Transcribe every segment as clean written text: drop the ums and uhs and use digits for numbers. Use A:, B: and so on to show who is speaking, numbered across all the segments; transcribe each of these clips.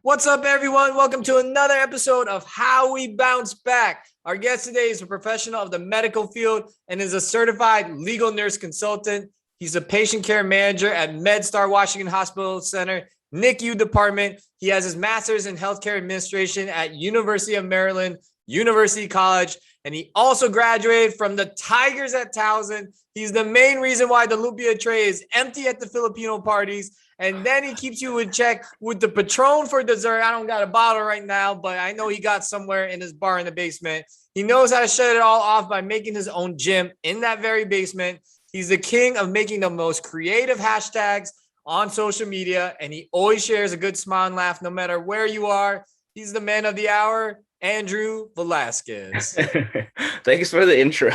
A: What's up, everyone? Welcome to another episode of How We Bounce Back. Our guest today is a professional of the medical field and is a certified legal nurse consultant. He's a patient care manager at MedStar Washington Hospital Center, NICU department. He has his master's in healthcare administration at University of Maryland, University College, and he also graduated from the Tigers at Towson. He's the main reason why the lumpia tray is empty at the Filipino parties. And then he keeps you in check with the Patron for dessert. I don't got a bottle right now, but I know he got somewhere in his bar in the basement. He knows how to shut it all off by making his own gym in that very basement. He's the king of making the most creative hashtags on social media, and he always shares a good smile and laugh no matter where you are. He's the man of the hour, Andrew Velasquez.
B: Thanks for the intro.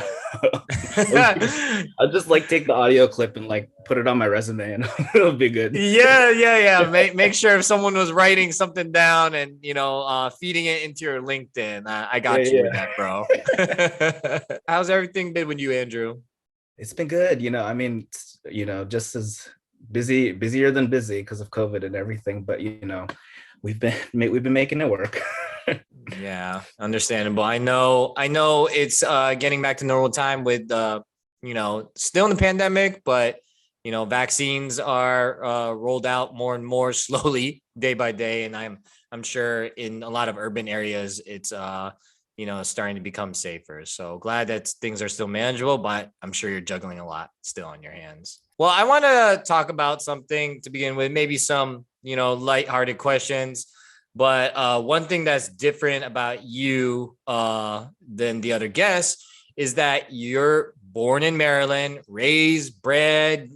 B: I'll just take the audio clip and put it on my resume and it'll be good.
A: Yeah. Make sure if someone was writing something down and feeding it into your LinkedIn, I got you with that, bro. How's everything been with you, Andrew?
B: It's been good. Just as busier than busy because of COVID and everything. But we've been making it work.
A: Yeah, understandable. I know it's getting back to normal time with still in the pandemic, but vaccines are rolled out more and more slowly day by day, and I'm sure in a lot of urban areas it's starting to become safer. So glad that things are still manageable, but I'm sure you're juggling a lot still on your hands. Well, I want to talk about something to begin with, maybe some lighthearted questions. But one thing that's different about you than the other guests is that you're born in Maryland, raised, bred,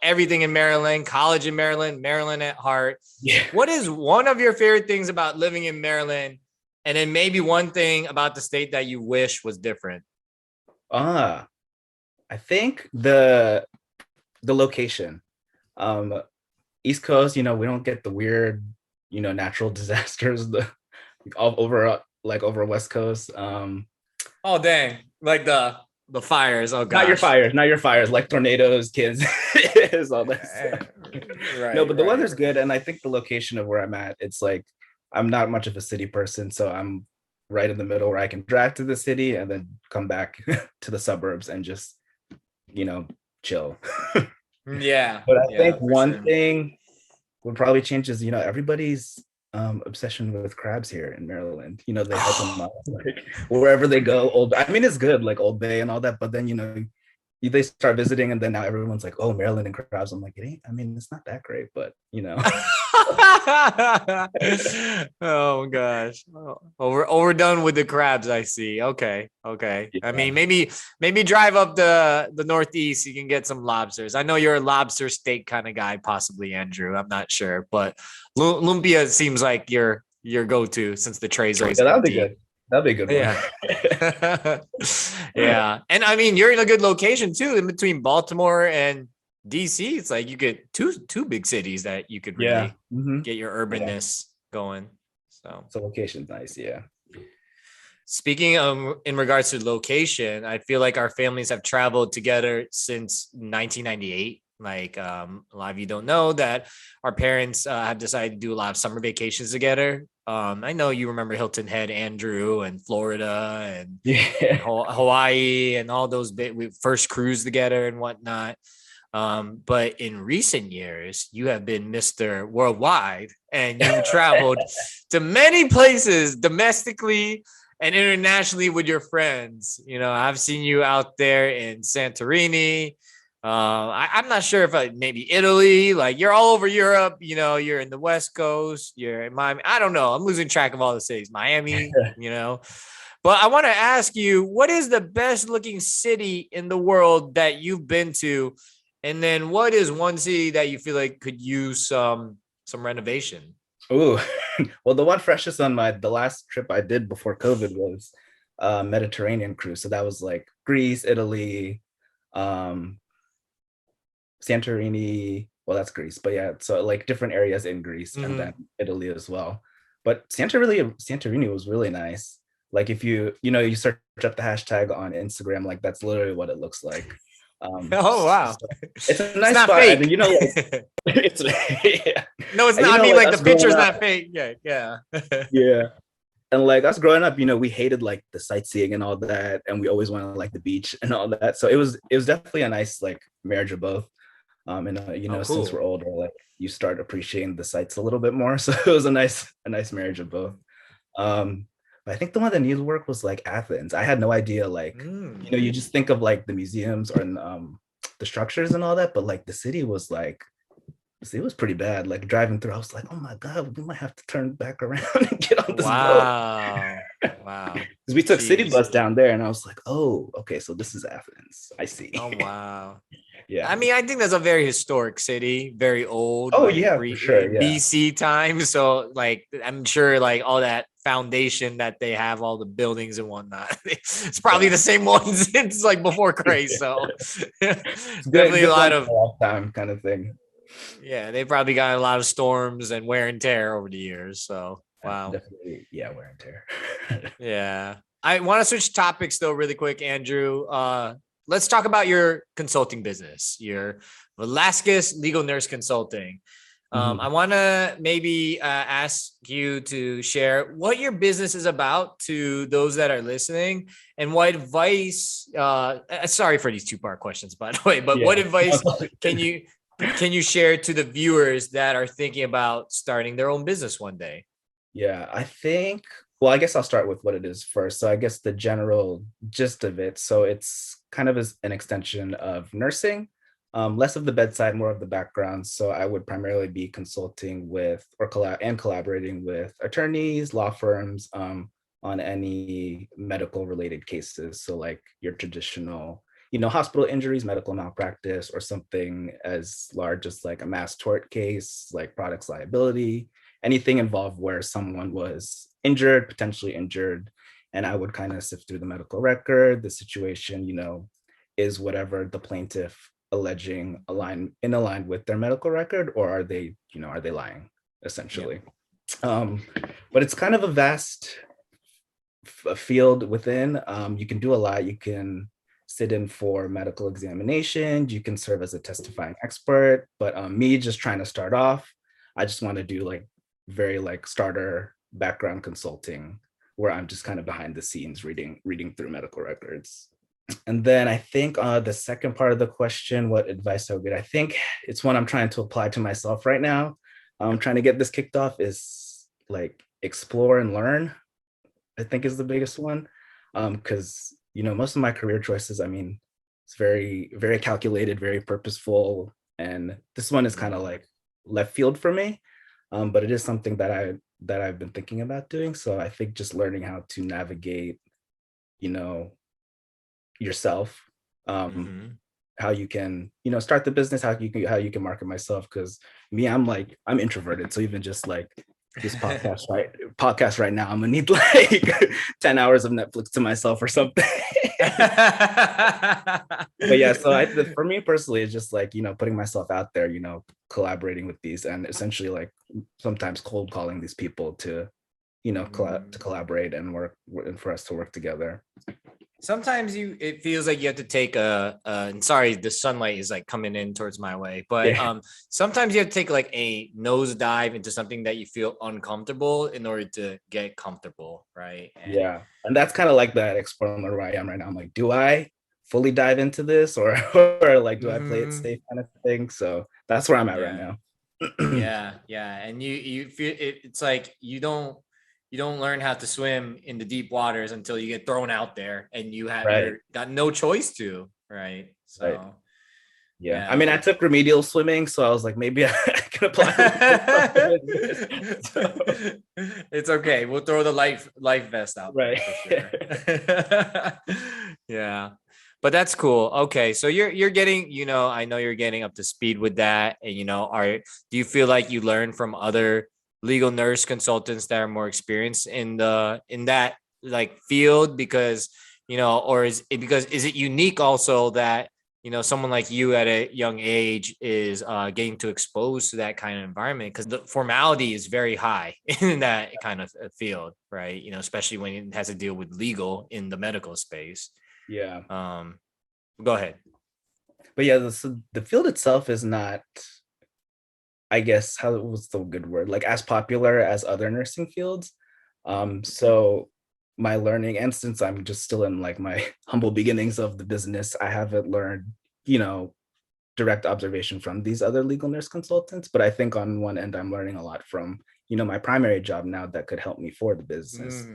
A: everything in Maryland, college in Maryland, Maryland at heart.
B: Yeah.
A: What is one of your favorite things about living in Maryland? And then maybe one thing about the state that you wish was different?
B: I think the location. East Coast, we don't get the weird natural disasters all over West Coast.
A: Oh dang, like the fires. Oh gosh.
B: Not your fires, like tornadoes, kids, is all that stuff.
A: Right.
B: No, but the weather's good, and I think the location of where I'm at, it's I'm not much of a city person, so I'm right in the middle where I can drive to the city and then come back to the suburbs and just chill.
A: Yeah.
B: But I think one thing would probably change is everybody's obsession with crabs here in Maryland. They help them out wherever they go. It's good, Old Bay and all that, but then they start visiting and then now everyone's like, oh, Maryland and crabs. I'm like, it ain't, it's not that great, but
A: Oh gosh. Overdone with the crabs, I see. Okay. Yeah. I mean, maybe drive up the Northeast, you can get some lobsters. I know you're a lobster steak kind of guy, possibly, Andrew. I'm not sure, but lumpia seems like your go-to since the tray's always
B: that'd be good. That'd be a good
A: one. Yeah. And I mean, you're in a good location too, in between Baltimore and DC. It's like you get two big cities that you could really get your urbanness going. So
B: location's nice. Yeah.
A: Speaking of in regards to location, I feel like our families have traveled together since 1998. A lot of you don't know that our parents have decided to do a lot of summer vacations together. I know you remember Hilton Head, Andrew, and Florida and Hawaii and all those we first cruise together and whatnot. But in recent years, you have been Mr. Worldwide and you traveled to many places domestically and internationally with your friends. I've seen you out there in Santorini. I'm not sure if maybe Italy, you're all over Europe, you're in the West Coast, you're in Miami. I don't know. I'm losing track of all the cities, Miami, but I want to ask you, what is the best looking city in the world that you've been to? And then what is one city that you feel like could use some renovation?
B: Oh, well, the one freshest on the last trip I did before COVID was Mediterranean cruise. So that was Greece, Italy, Santorini. Well, that's Greece, but yeah, so different areas in Greece and then Italy as well. But Santorini was really nice. If you search up the hashtag on Instagram, that's literally what it looks like.
A: Oh wow.
B: So it's a
A: It's
B: nice
A: not
B: spot, and
A: fake.
B: you know, like, it's yeah.
A: No, it's
B: And you
A: not. I
B: know,
A: mean,
B: like
A: like the
B: us growing
A: picture's
B: up,
A: not fake. Yeah, yeah.
B: yeah. And like us growing up, you know, we hated like the sightseeing and all that, and we always wanted like the beach and all that. So it was definitely a nice like marriage of both. And you
A: Oh,
B: know, since we're
A: cool.
B: older, like you start appreciating the sights a little bit more. So it was a nice marriage of both. But I think the one that needed work was like Athens. I had no idea, like, you
A: Mm.
B: know, you just think of like the museums or the structures and all that, but like it was pretty bad. Like driving through, I was like, oh my God, we might have to turn back around and get on this boat.
A: Wow. Wow.
B: Because we took city
A: Jeez.
B: bus down there and I was like, oh, okay, so this is Athens. I see.
A: Oh wow.
B: Yeah.
A: I mean, I think that's a very historic city, very old,
B: Oh
A: like
B: yeah, for sure. Yeah.
A: BC times. So, like, I'm sure, like, all that foundation that they have, all the buildings and whatnot, it's probably
B: Yeah.
A: the same ones since like before Christ. So,
B: It's good,
A: definitely a
B: good
A: lot
B: once in
A: of,
B: a lifetime kind of thing.
A: yeah, they probably got a lot of storms and wear and tear over the years. So,
B: Yeah,
A: wow.
B: definitely, yeah, wear and tear.
A: Yeah. I want to switch topics though, really quick, Andrew. Let's talk about your consulting business, your Velasquez Legal Nurse Consulting. I
B: Mhm.
A: want to maybe ask you to share what your business is about to those that are listening, and what advice. Sorry for these two-part questions, by the way, but what
B: Yeah.
A: advice can you share to the viewers that are thinking about starting their own business one day?
B: Yeah, I think, well, I guess I'll start with what it is first. So I guess the general gist of it. So it's kind of as an extension of nursing, less of the bedside, more of the background. So I would primarily be consulting with and collaborating with attorneys, law firms, on any medical related cases. So like your traditional, you know, hospital injuries, medical malpractice, or something as large as like a mass tort case, like products liability, anything involved where someone was injured, potentially injured. And I would kind of sift through the medical record, the situation, you know, is whatever the plaintiff alleging aligned with their medical record, or are they, you know, are they lying,
A: Yeah.
B: essentially? Um, but it's kind of a vast field within. You can do a lot. You can sit in for medical examinations. You can serve as a testifying expert. But me just trying to start off, I just want to do like very like starter background consulting where I'm just kind of behind the scenes reading through medical records. And then I think the second part of the question, what advice I would get, I think it's one I'm trying to apply to myself right now. I'm trying to get this kicked off is like explore and learn, I think is the biggest one. Because you know, most of my career choices, I mean, it's very, very calculated, very purposeful. And this one is kind of
A: Mhm.
B: like left field for me. But it is something that I've been thinking about doing. So I think just learning how to navigate, you know, yourself, um,
A: Mhm.
B: how you can, you know, start the business, how you can market myself. Because me, I'm introverted. So even just like this podcast right now, I'm gonna need like 10 hours of Netflix to myself or something. But yeah, so for me personally, it's just like, you know, putting myself out there, you know, collaborating with these and essentially like sometimes cold calling these people to, you know, to
A: Mhm.
B: collaborate and work and for us to work together.
A: Sometimes it feels like you have to take and sorry, the sunlight is like coming in towards my way, but
B: Yeah.
A: sometimes you have to take like a nosedive into something that you feel uncomfortable in order to get comfortable, right? And
B: Yeah. And that's kind of like that exploring where I am right now. I'm like, do I fully dive into this or or like do I play it
A: Mhm.
B: safe kind of thing? So that's where I'm at right
A: Yeah.
B: now.
A: Yeah, yeah, and you feel it's like you don't learn how to swim in the deep waters until you get thrown out there, and
B: Right.
A: you're got no choice to, right?
B: Right.
A: So
B: Yeah. I
A: yeah.
B: mean, I took remedial swimming, so I was like, maybe I can apply a little bit of this. So,
A: It's okay. We'll throw the life vest out there
B: right.
A: for sure. Yeah. But that's cool. Okay. So you're getting, you know, I know you're getting up to speed with that. And you know, do you feel like you learn from other legal nurse consultants that are more experienced in that like field? Because, you know, or is it unique also that, you know, someone like you at a young age is getting to expose to that kind of environment, because the formality is very high in that kind of field, right? You know, especially when it has to deal with legal in the medical space.
B: Yeah.
A: um Go ahead.
B: But yeah, the field itself is not, I guess, how was the good word, like as popular as other nursing fields. So my learning, and since I'm just still in like my humble beginnings of the business, I haven't learned, you know, direct observation from these other legal nurse consultants. But I think on one end, I'm learning a lot from, you know, my primary job now that could help me for the business.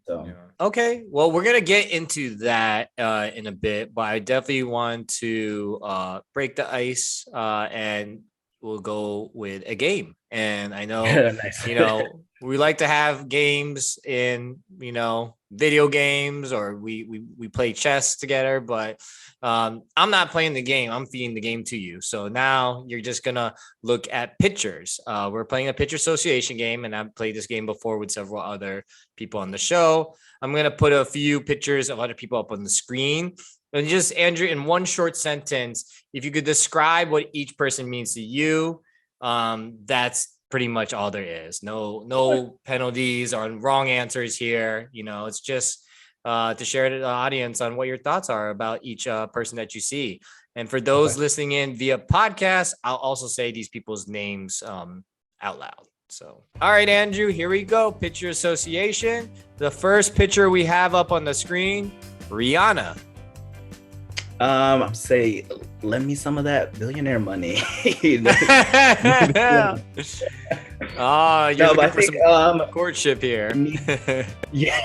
B: So
A: Yeah. Okay. Well, we're gonna get into that in a bit, but I definitely want to break the ice and we'll go with a game. And I know,
B: nice.
A: we like to have games in, video games, or we play chess together, but I'm not playing the game. I'm feeding the game to you. So now you're just gonna look at pictures. We're playing a picture association game, and I've played this game before with several other people on the show. I'm gonna put a few pictures of other people up on the screen. And just, Andrew, in one short sentence, if you could describe what each person means to you, that's pretty much all there is. No penalties or wrong answers here. It's just to share to the audience on what your thoughts are about each person that you see. And for those listening in via podcast, I'll also say these people's names out loud. So, all right, Andrew, here we go. Picture association. The first picture we have up on the screen, Rihanna.
B: I'm say, lend me some of that billionaire money.
A: You're looking for some courtship here.
B: Yeah,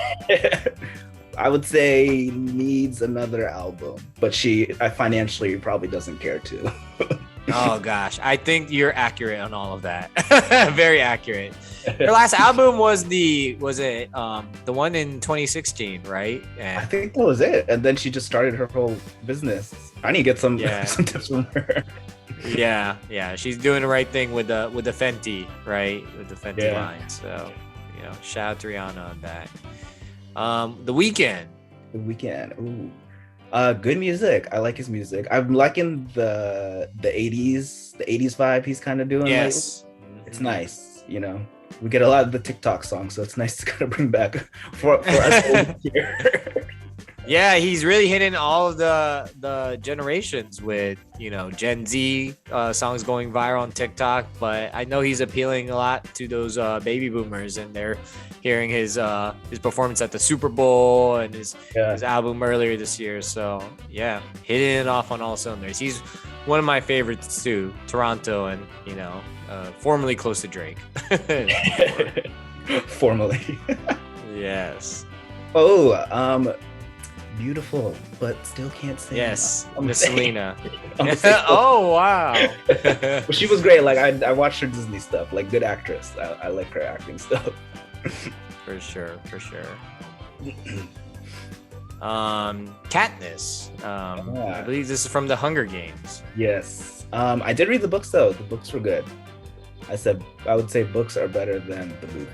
B: I would say needs another album, but I financially probably doesn't care to.
A: Oh gosh, I think you're accurate on all of that. Very accurate. Her last album was the one in 2016, right? And
B: I think that was it. And then she just started her whole business. I need to get some tips from her.
A: Yeah. She's doing the right thing with the Fenty, right? With the Fenty line. So, shout out to Rihanna on that. The Weeknd.
B: Ooh. Good music. I like his music. I'm liking the 80s vibe he's kind of doing.
A: Yes.
B: Lately. It's nice, We get a lot of the TikTok songs, so it's nice to kind of bring back for us here.
A: Yeah, he's really hitting all of the generations with, Gen Z songs going viral on TikTok. But I know he's appealing a lot to those baby boomers, and they're hearing his performance at the Super Bowl and his album earlier this year. So yeah, hitting it off on all cylinders. He's one of my favorites too. Toronto, and formerly close to Drake.
B: Formerly.
A: Yes.
B: Oh, beautiful, but still can't sing.
A: Yes, Miss Selena. Oh wow.
B: Well, she was great. Like I watched her Disney stuff. Like, good actress. I like her acting stuff.
A: For sure. Katniss. I believe this is from the Hunger Games.
B: Yes. I did read the books though. The books were good. I would say books are better than the movie.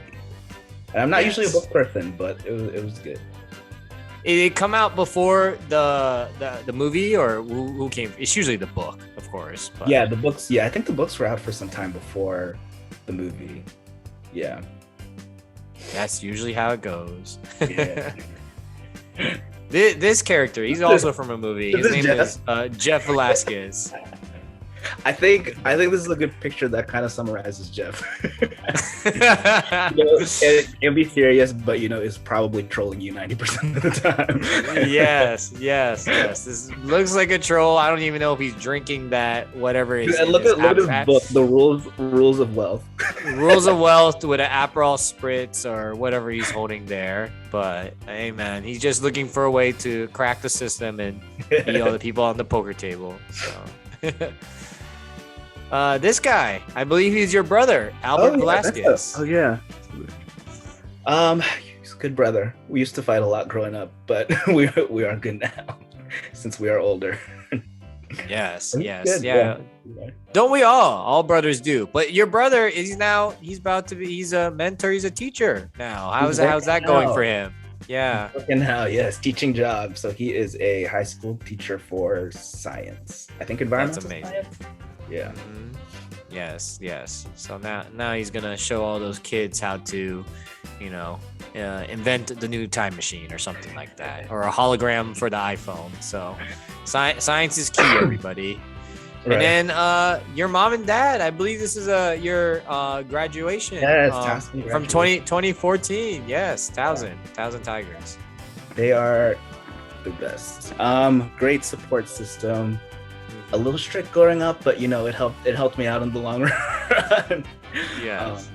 B: And I'm not usually a book person, but it was good.
A: It come out before the movie, or who came? It's usually the book, of course. But.
B: Yeah, the books. Yeah, I think the books were out for some time before the movie. Yeah.
A: That's usually how it goes.
B: Yeah.
A: This character, he's also from a movie. His name is Jeff Velasquez.
B: I think this is a good picture that kind of summarizes Jeff. It can be serious, but is probably trolling you 90% of the time.
A: Yes. This looks like a troll. I don't even know if he's drinking that whatever it is.
B: Look at his book, The Rules of Wealth.
A: Rules of Wealth with an Aperol spritz or whatever he's holding there. But hey, man, he's just looking for a way to crack the system and beat all the people on the poker table. So. This guy, I believe he's your brother, Albert Velasquez.
B: Yeah. He's a good brother. We used to fight a lot growing up, but we are good now since we are older.
A: Yes.
B: Good,
A: yeah. Don't we all? All brothers do. But your brother he's a mentor, he's a teacher now. How's that going for him? Yeah.
B: Working now, yes, teaching job. So he is a high school teacher for science. I think environmental
A: That's amazing.
B: science. Yeah.
A: Yes, yes. So now he's gonna show all those kids how to, you know, invent the new time machine or something like that, or a hologram for the iPhone. So science is key, everybody. And
B: Right.
A: then your mom and dad, I believe this is your graduation
B: Yes, Tasman
A: from
B: graduation.
A: 2014. Yes, Thousand Tigers.
B: They are the best. Great support system. A little strict growing up, but it helped me out in the long run.
A: Yes.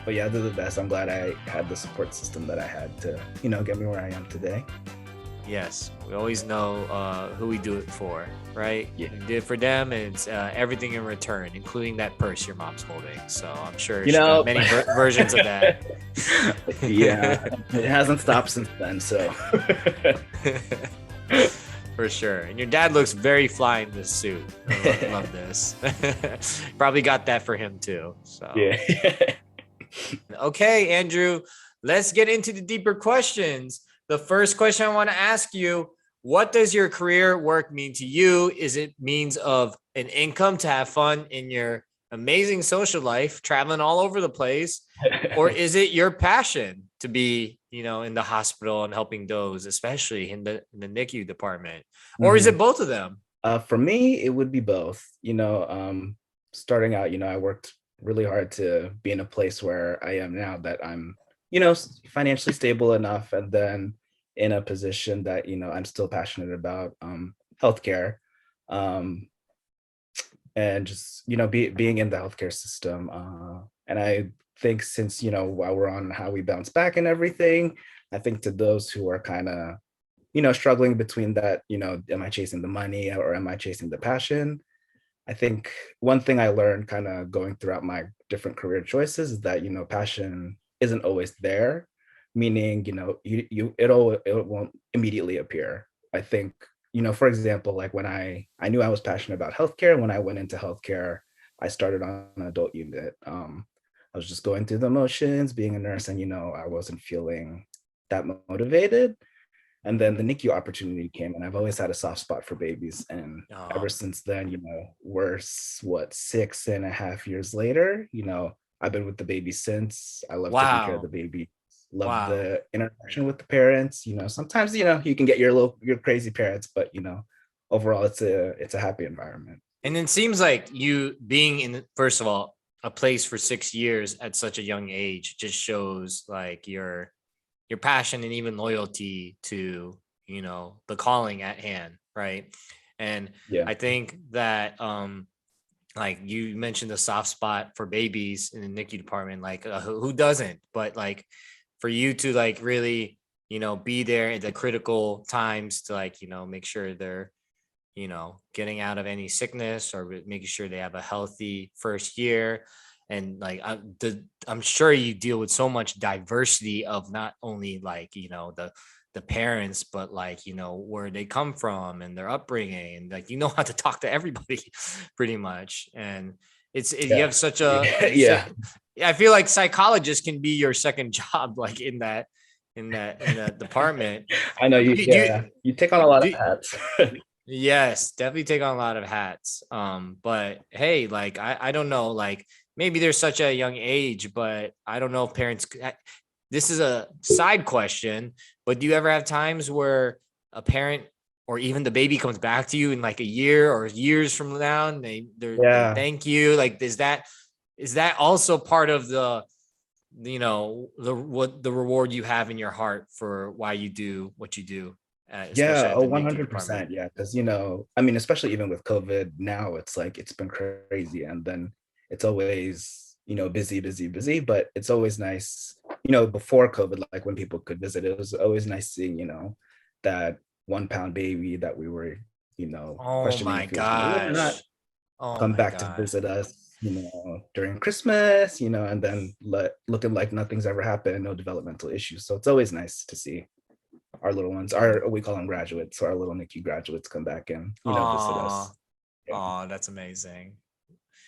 B: But yeah, they're the best. I'm glad I had the support system that I had to, get me where I am today.
A: Yes, we always know who we do it for, right?
B: Yeah.
A: We did it for them, and it's everything in return, including that purse your mom's holding. So I'm sure
B: You
A: she
B: know,
A: got many versions of that.
B: yeah, it hasn't stopped since then. So
A: For sure. And your dad looks very fly in this suit. I love this. Probably got that for him too. So
B: yeah.
A: Okay, Andrew, let's get into the deeper questions. The first question I want to ask you, what does your career work mean to you? Is it means of an income to have fun in your amazing social life, traveling all over the place? Or is it your passion to be, in the hospital and helping those, especially in the NICU department? Or is
B: Mhm.
A: it both of them?
B: For me, it would be both. Starting out, I worked really hard to be in a place where I am now, that I'm, financially stable enough, and then in a position that, I'm still passionate about healthcare, um, and just, being in the healthcare system. And I think, since, while we're on how we bounce back and everything, I think to those who are kind of, struggling between that, am I chasing the money or am I chasing the passion? I think one thing I learned kind of going throughout my different career choices is that, passion isn't always there, meaning, it won't immediately appear. I think, for example, like when I knew I was passionate about healthcare, when I went into healthcare, I started on an adult unit. I was just going through the motions, being a nurse, and, I wasn't feeling that motivated. And then the NICU opportunity came, and I've always had a soft spot for babies. And ever since then, we're 6.5 years later, I've been with the baby since. I love taking care of the
A: Wow.
B: baby. Love
A: Wow.
B: the interaction with the parents. Sometimes, you can get your crazy parents, but overall it's a happy environment.
A: And it seems like you being in, first of all, a place for 6 years at such a young age just shows like your passion and even loyalty to, the calling at hand, right? And
B: Yeah.
A: I think that like you mentioned the soft spot for babies in the NICU department, like who doesn't? But like for you to like really, be there at the critical times to like, make sure they're, getting out of any sickness or making sure they have a healthy first year. And like I'm sure you deal with so much diversity of not only like, the parents, but like, where they come from and their upbringing, and like, how to talk to everybody pretty much. And you
B: Yeah.
A: have such a,
B: Yeah.
A: I feel like psychologist can be your second job, like in that department.
B: I know you.
A: Do
B: Yeah, you take on a lot of
A: do,
B: hats.
A: Yes, definitely take on a lot of hats. But hey, like I don't know, like maybe there's such a young age, but I don't know if parents. This is a side question, but do you ever have times where a parent or even the baby comes back to you in like a year or years from now, and they
B: Yeah.
A: thank you? Like, is that also part of the reward you have in your heart for why you do what you do, especially
B: Yeah,
A: at
B: oh,
A: the NICU department?
B: 100%. Yeah, because I mean, especially even with COVID now, it's like it's been crazy, and then it's always busy, busy, busy. But it's always nice, before COVID, like when people could visit, it was always nice seeing that 1 pound baby that we were
A: Oh
B: questioning
A: my
B: if he was going to live or not,
A: gosh. Oh
B: come
A: my
B: back to
A: God.
B: visit us, during Christmas, and then looking like nothing's ever happened, no developmental issues. So it's always nice to see our little ones, we call them graduates, so our little NICU graduates come back and visit
A: Oh,
B: us. Yeah,
A: oh, that's amazing.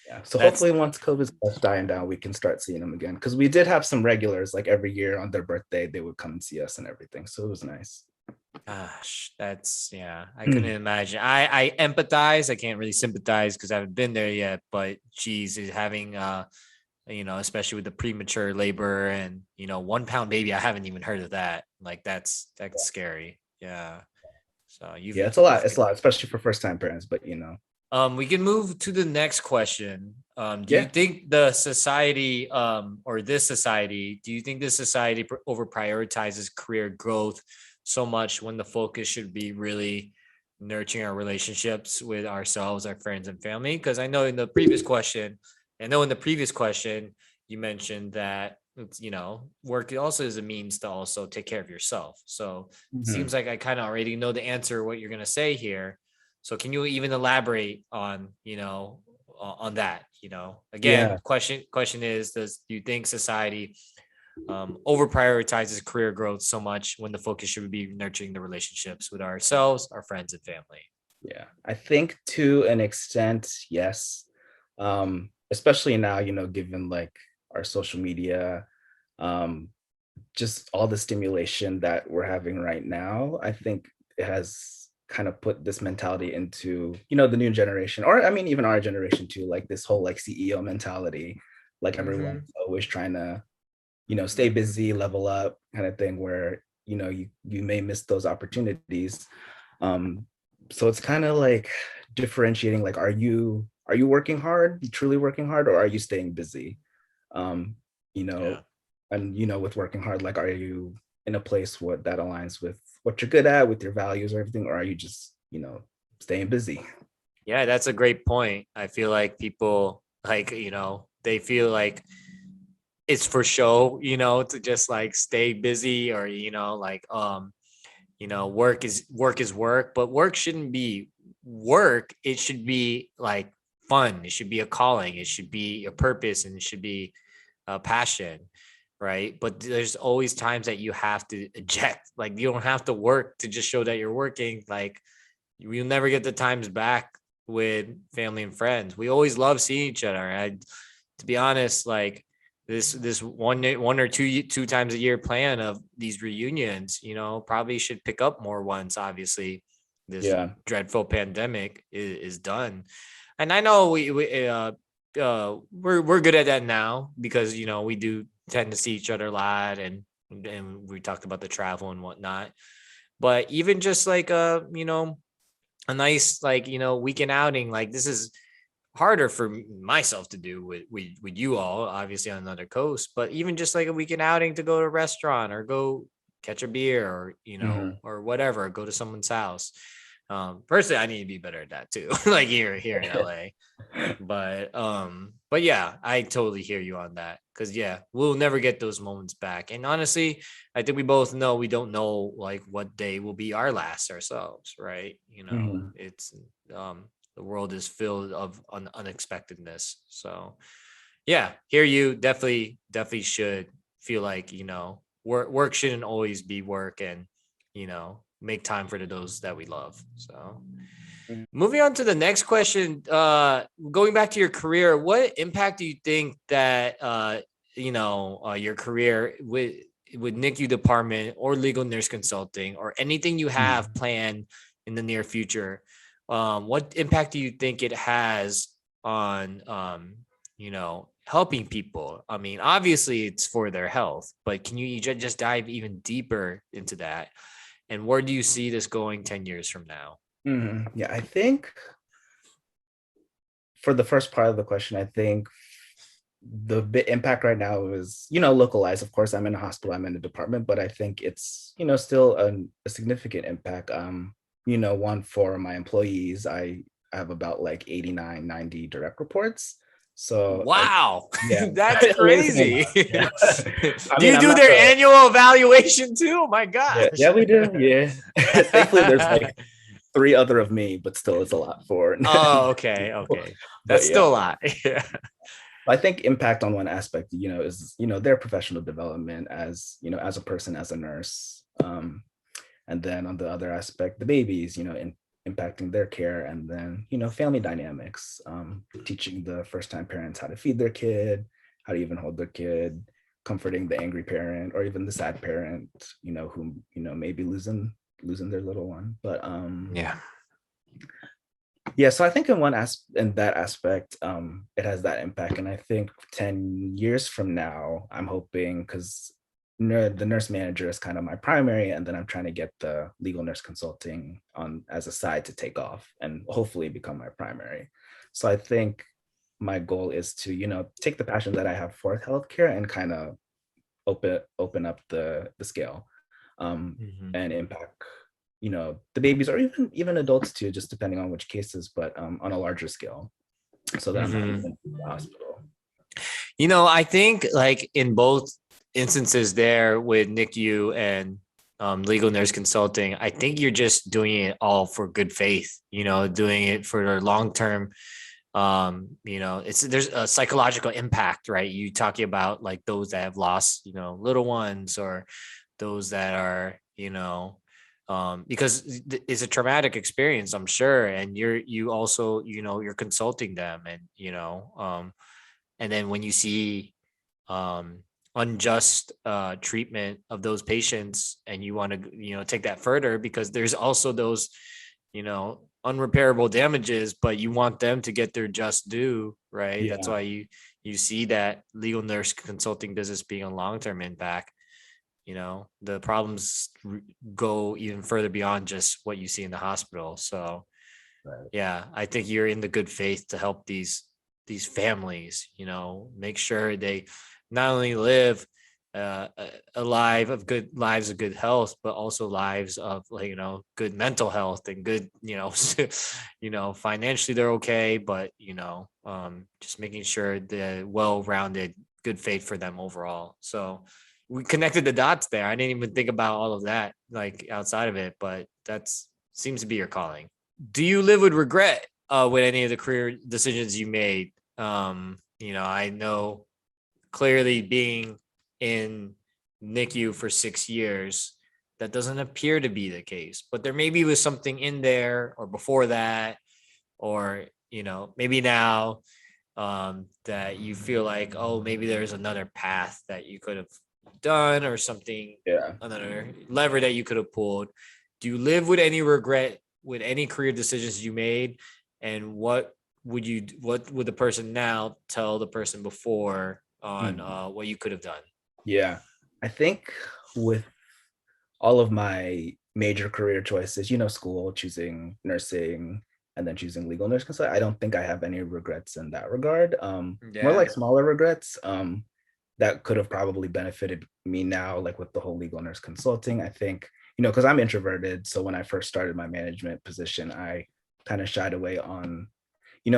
B: yeah. So
A: That's
B: hopefully once COVID's dying down, we can start seeing them again, because we did have some regulars, like every year on their birthday they would come and see us and everything, so it was nice.
A: Gosh, that's yeah. I couldn't imagine. I empathize. I can't really sympathize because I haven't been there yet. But geez, is having especially with the premature labor and 1 pound baby. I haven't even heard of that. Like that's scary. Yeah. So
B: Yeah, it's a lot.
A: you've
B: It's a lot, especially for first time parents. But
A: we can move to the next question. Do you
B: yeah,
A: think the society, or this society, do you think this society over prioritizes career growth so much when the focus should be really nurturing our relationships with ourselves, our friends, and family? Because I know in the previous question, you mentioned that work also is a means to also take care of yourself. So it
B: Mhm.
A: seems like I kind of already know the answer what you're gonna say here. So can you even elaborate on, on that? Again,
B: Yeah.
A: question is, do you think society over prioritizes career growth so much when the focus should be nurturing the relationships with ourselves, our friends, and family?
B: Yeah, I think to an extent, yes. Especially now, given like our social media, um, just all the stimulation that we're having right now, I think it has kind of put this mentality into, the new generation, or I mean, even our generation too, like this whole like CEO mentality, like
A: Mm-hmm.
B: everyone's always trying to, stay busy, level up kind of thing where, you may miss those opportunities. Um, so it's kind of like differentiating, like, are you working hard, you truly working hard, or are you staying busy? Um, you
A: Yeah.
B: know, and with working hard, like, are you in a place what that aligns with what you're good at, with your values or everything, or are you just, staying busy?
A: Yeah, that's a great point. I feel like people like, they feel like it's for show, to just like stay busy or, work is work, but work shouldn't be work. It should be like fun. It should be a calling. It should be a purpose, and it should be a passion, right? But there's always times that you have to eject. Like you don't have to work to just show that you're working. Like you'll never get the times back with family and friends. We always love seeing each other. To be honest, like this one or two times a year plan of these reunions, probably should pick up more once. Obviously, this
B: Yeah.
A: dreadful pandemic is done, and I know we're good at that now because we do tend to see each other a lot, and we talked about the travel and whatnot. But even just like a nice like weekend outing, like this is harder for myself to do with you all obviously on another coast, but even just like a weekend outing to go to a restaurant or go catch a beer or
B: Mhm.
A: or whatever, go to someone's house. Personally, I need to be better at that too. Like here in LA. But yeah, I totally hear you on that, because yeah, we'll never get those moments back. And honestly, I think we both know we don't know like what day will be our last ourselves, right?
B: Mhm.
A: It's um the world is filled of unexpectedness. So yeah, hear you. Definitely should feel like work shouldn't always be work, and make time for those that we love. So
B: Mhm.
A: moving on to the next question, going back to your career, what impact do you think that your career with NICU department or legal nurse consulting or anything you have
B: Mhm.
A: planned in the near future, what impact do you think it has on helping people? I mean, obviously it's for their health, but can you just dive even deeper into that? And where do you see this going 10 years from now?
B: Mhm. Yeah, I think for the first part of the question, I think the bit impact right now is, localized. Of course, I'm in a hospital, I'm in a department, but I think it's, still a significant impact. One, for my employees, I have about like 89, 90 direct reports. So
A: Wow,
B: yeah,
A: that's
B: amazing
A: crazy.
B: amount. Yeah. I
A: Do
B: mean,
A: you
B: I'm
A: do
B: not
A: their
B: the
A: annual evaluation too? Oh my
B: yeah,
A: gosh.
B: yeah, we do. Yeah. Thankfully there's like three other of me, but still it's a lot for
A: Oh, okay, okay. That's
B: but yeah.
A: still a lot. Yeah.
B: I think impact on one aspect, is, their professional development as, as a person, as a nurse. And then on the other aspect, the babies, impacting their care, and then, family dynamics, teaching the first time parents how to feed their kid, how to even hold their kid, comforting the angry parent or even the sad parent, who, may be losing their little one. But
A: Yeah.
B: yeah, so I think in that aspect, it has that impact. And I think 10 years from now, I'm hoping, because the nurse manager is kind of my primary, and then I'm trying to get the legal nurse consulting on as a side to take off and hopefully become my primary. So I think my goal is to, take the passion that I have for healthcare and kind of open up the scale,
A: Mhm.
B: and impact, the babies, or even adults too, just depending on which cases, but on a larger scale, so that I'm not
A: Mhm.
B: limited to the hospital.
A: I think like in both instances there with NICU and legal nurse consulting, I think you're just doing it all for good faith, doing it for long term. There's a psychological impact, right? You talking about like those that have lost, little ones, or those that are, because it's a traumatic experience, I'm sure. And you also, you're consulting them, and then when you see um, unjust treatment of those patients, and you want to take that further, because there's also those unrepairable damages, but you want them to get their just due, right? That's
B: Yeah.
A: why you see that legal nurse consulting business being a long-term impact. The problems go even further beyond just what you see in the hospital. So
B: Right.
A: yeah, I think you're in the good faith to help these families, make sure they not only live a life of good lives of good health, but also lives of, like, good mental health and good, financially they're okay, but just making sure the well-rounded good faith for them overall. So we connected the dots there. I didn't even think about all of that, like, outside of it, but that's seems to be your calling. Do you live with regret with any of the career decisions you made? I know clearly being in NICU for 6 years, that doesn't appear to be the case, but there maybe was something in there or before that, or, maybe now, that you feel like, oh, maybe there's another path that you could have done, or something,
B: Yeah.
A: another lever that you could have pulled. Do you live with any regret with any career decisions you made? And what would the person now tell the person before on
B: Mm.
A: what you could have done?
B: Yeah. I think with all of my major career choices, school, choosing nursing, and then choosing legal nurse consulting, I don't think I have any regrets in that regard. More
A: Yeah.
B: like smaller regrets, that could have probably benefited me now, like with the whole legal nurse consulting. I think, because I'm introverted. So when I first started my management position, I kind of shied away on,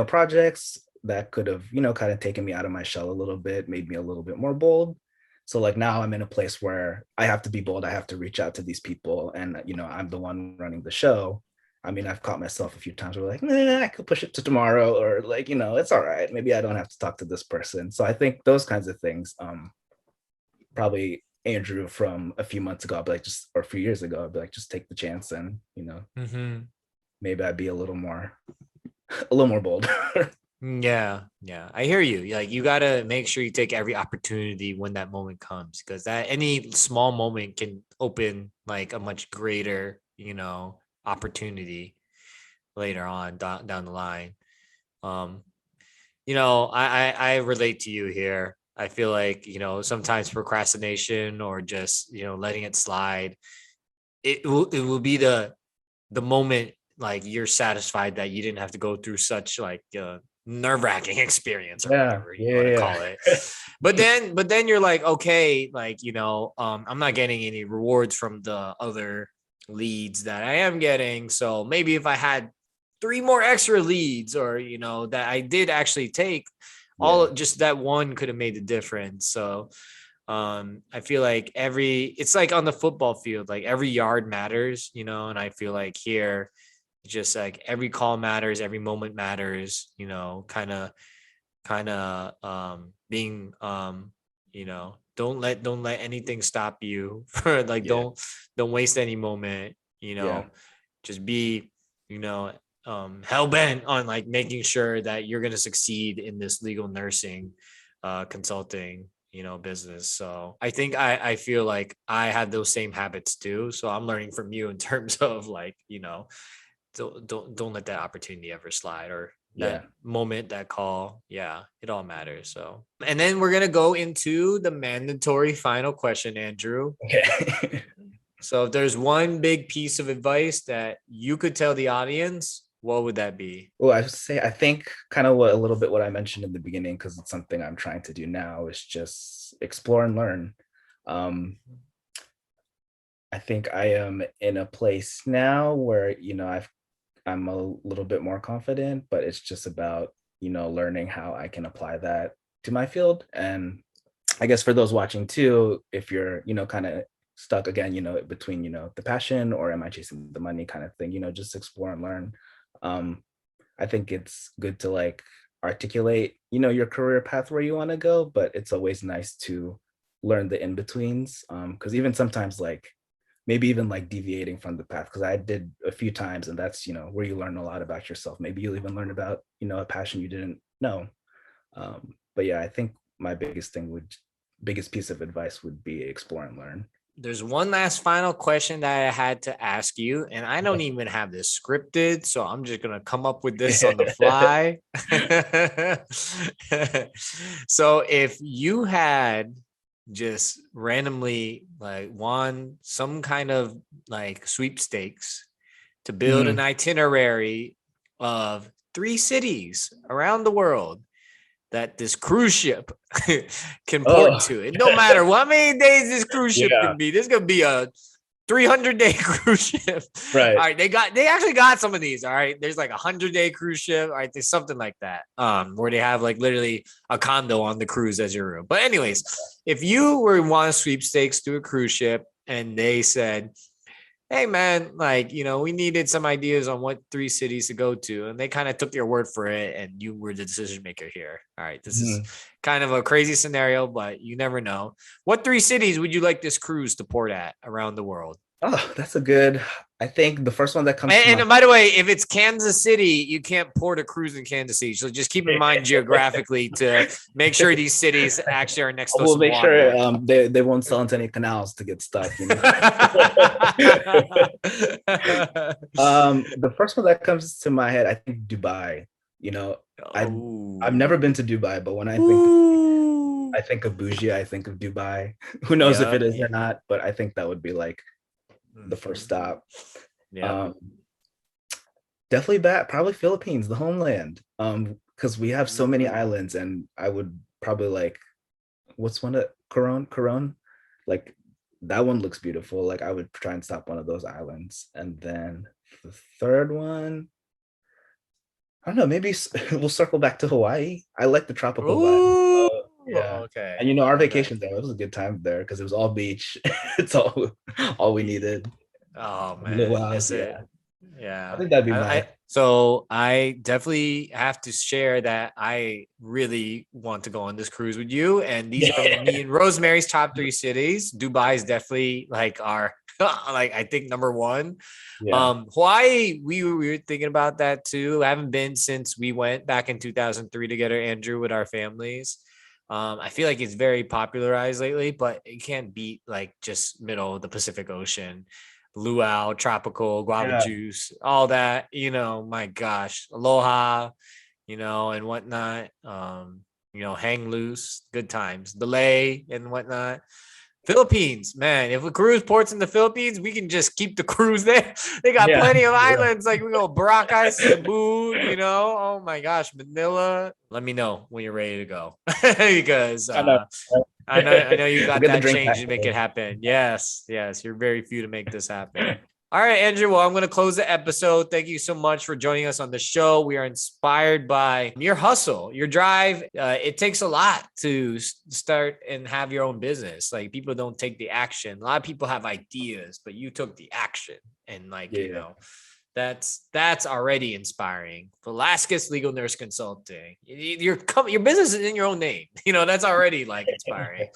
B: projects that could have, kind of taken me out of my shell a little bit, made me a little bit more bold. So like now I'm in a place where I have to be bold. I have to reach out to these people, and I'm the one running the show. I mean, I've caught myself a few times where like, nah, I could push it to tomorrow, or like, it's all right. Maybe I don't have to talk to this person. So I think those kinds of things, probably Andrew from a few months ago, I'd be like, or a few years ago, I'd be like, just take the chance, and
A: Mm-hmm.
B: maybe I'd be a little more, a little more bold.
A: Yeah, yeah, I hear you. Like, you gotta make sure you take every opportunity when that moment comes, because that any small moment can open like a much greater, opportunity later on down the line. Um, I relate to you here. I feel like, sometimes procrastination, or just, letting it slide, it will be the moment, like, you're satisfied that you didn't have to go through such, like, nerve-wracking experience, or
B: Yeah,
A: whatever you
B: yeah,
A: want to
B: yeah.
A: call it. But then you're like, okay, like, I'm not getting any rewards from the other leads that I am getting. So maybe if I had three more extra leads, or, that I did actually take,
B: Yeah,
A: all just that one could have made the difference. So I feel like it's like on the football field, like every yard matters, and I feel like here, just like every call matters, every moment matters, kind of being, don't let anything stop you for, like,
B: yeah,
A: don't waste any moment,
B: yeah,
A: just be, you know hell bent on, like, making sure that you're going to succeed in this legal nursing consulting, business. So I think I feel like I had those same habits too. So I'm learning from you in terms of like, don't let that opportunity ever slide, or
B: Yeah.
A: that moment, that call. Yeah, it all matters. So, and then we're gonna go into the mandatory final question, Andrew.
B: Okay.
A: So if there's one big piece of advice that you could tell the audience, what would that be?
B: Well, I would say I think kind of a little bit what I mentioned in the beginning, because it's something I'm trying to do now, is just explore and learn. Um, I think I am in a place now where I'm a little bit more confident, but it's just about learning how I can apply that to my field. And I guess for those watching too, if you're kind of stuck again, between the passion or am I chasing the money kind of thing, just explore and learn. Um, I think it's good to like articulate, your career path where you want to go, but it's always nice to learn the in-betweens. Because even sometimes like maybe even like deviating from the path, because I did a few times, and that's where you learn a lot about yourself. Maybe you'll even learn about a passion you didn't know. But yeah, I think my biggest piece of advice would be explore and learn.
A: There's one last final question that I had to ask you, and I don't even have this scripted, so I'm just gonna come up with this on the fly. So if you had just randomly like won some kind of like sweepstakes to build an itinerary of 3 cities around the world that this cruise ship can port to, it no matter what many days this cruise ship can be. This could be a 300-day cruise ship.
B: Right.
A: All right. They actually got some of these. All right. There's like 100-day cruise ship. All right. There's something like that. Where they have like literally a condo on the cruise as your room. But anyways, if you were want sweepstakes to a cruise ship and they said, hey man, like, we needed some ideas on what 3 cities to go to, and they kind of took your word for it, and you were the decision maker here. All right. This is kind of a crazy scenario, but you never know. What 3 cities would you like this cruise to port at around the world?
B: Oh, that's a good. I think the first one that comes to
A: And by the way, if it's Kansas City, you can't port a cruise in Kansas City. So just keep in mind geographically to make sure these cities actually are next to
B: we'll make
A: water.
B: sure they won't sell into any canals to get stuck. The first one that comes to my head, I think Dubai. I've never been to Dubai, but when I think of bougie, I think of Dubai. Who knows if it is or not, but I think that would be like the first stop. Definitely probably Philippines, the homeland. Because we have so many islands, and I would probably like, what's one of Coron? Like that one looks beautiful. Like I would try and stop one of those islands. And then the third one, I don't know, maybe we'll circle back to Hawaii. I like the tropical vibe. Yeah.
A: Okay.
B: And our vacation there, it was a good time there because it was all beach. It's all we needed.
A: Oh man, miss it.
B: Yeah. I think that'd be
A: so I definitely have to share that I really want to go on this cruise with you. And these are me and Rosemary's top 3 cities. Dubai is definitely like our like I think number 1. Hawaii, we were thinking about that too. I haven't been since we went back in 2003 together, Andrew, with our families. I feel like it's very popularized lately, but it can't beat like just middle of the Pacific Ocean. Luau, tropical, guava juice, all that, my gosh, aloha, and whatnot, hang loose, good times, delay and whatnot. Philippines, man, if a cruise ports in the Philippines, we can just keep the cruise there. They got plenty of islands. Like we go Boracay, Cebu, oh my gosh, Manila. Let me know when you're ready to go because I know you got that change to make it happen. Yes, you're very few to make this happen. All right, Andrew. Well, I'm going to close the episode. Thank you so much for joining us on the show. We are inspired by your hustle, your drive. It takes a lot to start and have your own business. Like people don't take the action. A lot of people have ideas, but you took the action, and that's already inspiring. Velasquez Legal Nurse Consulting. Your business is in your own name. That's already like inspiring.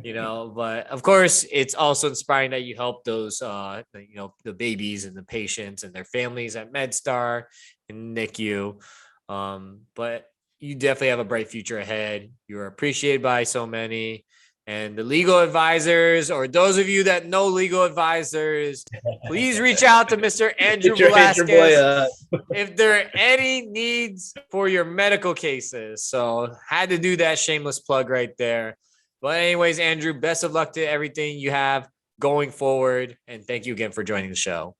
A: But of course it's also inspiring that you help those the babies and the patients and their families at MedStar and NICU. But you definitely have a bright future ahead. You are appreciated by so many. And the legal advisors, or those of you that know legal advisors, please reach out to Mr. Andrew
B: Hit your boy
A: Velasquez
B: up.
A: if there are any needs for your medical cases. So had to do that shameless plug right there. But anyways, Andrew, best of luck to everything you have going forward. And thank you again for joining the show.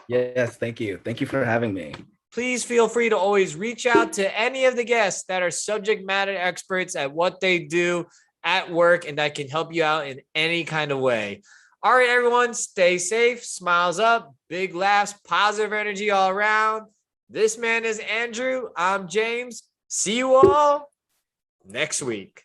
B: Yes, thank you. Thank you for having me.
A: Please feel free to always reach out to any of the guests that are subject matter experts at what they do at work and that can help you out in any kind of way. All right, everyone, stay safe, smiles up, big laughs, positive energy all around. This man is Andrew. I'm James. See you all next week.